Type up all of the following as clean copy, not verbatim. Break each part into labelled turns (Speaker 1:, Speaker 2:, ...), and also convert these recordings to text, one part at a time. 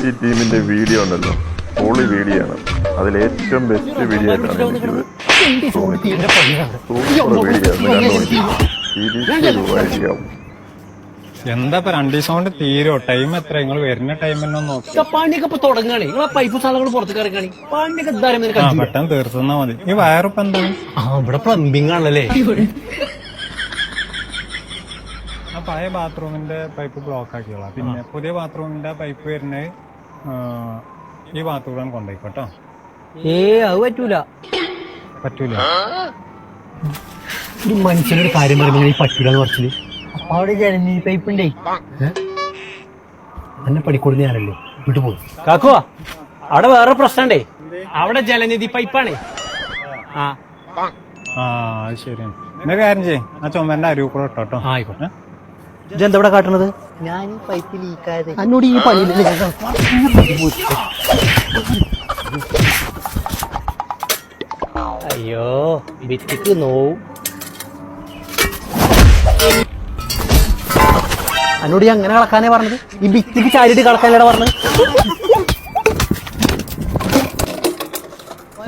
Speaker 1: ഈ ടീമിന്റെ വീഡിയോ ഉണ്ടല്ലോ, പൊളി വീഡിയോ ആണ്. അതിലേറ്റവും ബെസ്റ്റ് വീഡിയോ ആയിട്ടാണ് എനിക്കിത് സൂപ്പർ വീഡിയോ ആവും.
Speaker 2: എന്താ ഇപ്പൊ 2 ദിവസം കൊണ്ട് തീരോ? ടൈം എത്ര? നിങ്ങൾ വരുന്ന ടൈം തന്നെ നോക്കി.
Speaker 3: പണിയൊക്കെ ഇപ്പൊ തുടങ്ങാണേ. നിങ്ങളെ പൈപ്പ് സാധനങ്ങൾ പുറത്തേക്ക് ഇറങ്ങാണി. പണിയൊക്കെ
Speaker 2: പെട്ടെന്ന് തീർത്തുന്നാ മതി. ഈ വയറിപ്പോ എന്താണ്?
Speaker 3: ഇവിടെ പ്ലംബിംഗ് ആണല്ലേ.
Speaker 2: ആ പഴയ ബാത്റൂമിന്റെ പൈപ്പ് ബ്ലോക്ക് ആക്കിയോളാം. പിന്നെ പുതിയ ബാത്റൂമിന്റെ പൈപ്പ് വരുന്നത് ഈ ബാത്റൂമിൽ കൊണ്ടുപോയിക്കോട്ടോ.
Speaker 3: അത് പറ്റൂല.
Speaker 2: പറ്റൂല?
Speaker 3: ഒരു മനുഷ്യനൊരു കാര്യം പറയുമ്പോൾ ഈ പറ്റൂലെന്ന് പറച്ചില്. അവിടെ ജലനിധി പൈപ്പ് ഉണ്ടേ. എന്നെ പണിക്കൂടുന്ന ഞാനല്ലേ വിട്ടു പോകും. കാക്കുവാ, അവിടെ വേറെ പ്രശ്നണ്ടേ. അവിടെ ജലനിധി പൈപ്പാണേ.
Speaker 2: ആ അത് ശരിയാണ്. എന്റെ കാര്യം ചെയ്യേ, ആ ചുമന്റെ അരുവ് കൂടെ ഇട്ടോട്ടോ.
Speaker 3: ആയിക്കോട്ടെ. ഇതെന്താ ഇവിടെ കാട്ടണത്?
Speaker 4: ഞാൻ പൈപ്പ് ലീക്കായത്
Speaker 3: എന്നോട് ഈ പണിയില്ലേ. അയ്യോ, ഭിത്തിക്ക് നോവും. എന്നോട് ഈ അങ്ങനെ കളക്കാനേ പറഞ്ഞത്. ഈ ഭിത്തിക്ക് ചാരിട്ട് കളക്കാനല്ലേ പറഞ്ഞത്.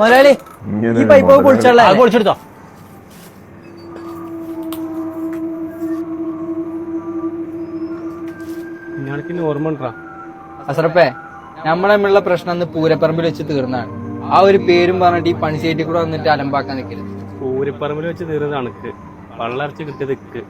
Speaker 3: മലയാളി, ഈ പൈപ്പ് പൊളിച്ചോളാം. അത് പൊളിച്ചെടുത്തോ. ഞാനൊക്കെ ഓർമ്മ ഉണ്ടാ
Speaker 4: അസറപ്പേ, നമ്മളെ തമ്മിലുള്ള പ്രശ്നം അന്ന് പൂരപ്പറമ്പിൽ വെച്ച് തീർന്നാണ്. ആ ഒരു പേരും പറഞ്ഞിട്ട് ഈ പണിസൈറ്റിൽ കൂടെ വന്നിട്ട് അലമ്പാക്കാൻ നിൽക്കരുത്.
Speaker 3: പൂരപ്പറമ്പിൽ വെച്ച് തീർന്ന കണക്ക് വള്ളർച്ച് കിട്ടിയത് ഇക്ക്.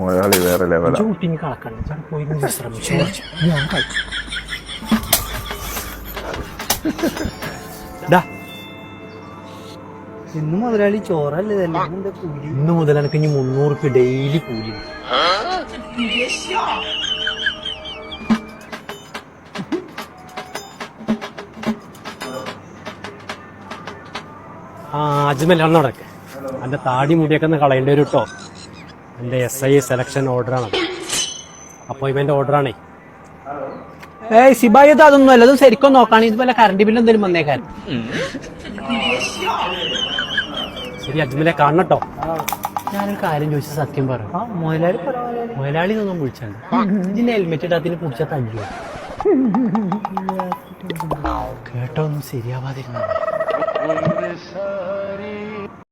Speaker 1: മലയാളി വേറെ ലെവലാണ്.
Speaker 4: ഇന്ന് മുതലാളി ചോറല്ലേ തന്നെ. കൂലി
Speaker 3: ഇന്ന് മുതൽ എനിക്ക് ഇനി 300 രൂപ ഡെയിലി കൂലി. അജ്മൽ നടക്കെ. എന്റെ താടി മുടിയൊക്കെ ഒന്ന് കളയേണ്ടി വരും കേട്ടോ. എന്റെ SI സെലക്ഷൻ ഓർഡറാണ്. അപ്പോയിന്റ്മെന്റ് ഓർഡറാണേ. സിബായി അതൊന്നും അല്ല. അതും ശരിക്കും നോക്കാണ്. ഇതുപോലെ കറണ്ട് ബില്ല് എന്തെങ്കിലും വന്നേക്കാൻ. ശരി, അജ്മലെ കാണട്ടോ. ഞാനൊരു കാര്യം ചോദിച്ച സത്യം പറ. മുതലാളി ഒന്നും വിളിച്ചാണ്. ഇതിന്റെ ഹെൽമെറ്റ് ഇടാത്തിന് കുടിച്ചാൽ തല്ലു. കേട്ടോ, ഒന്നും ശരിയാവാതിരുന്നു.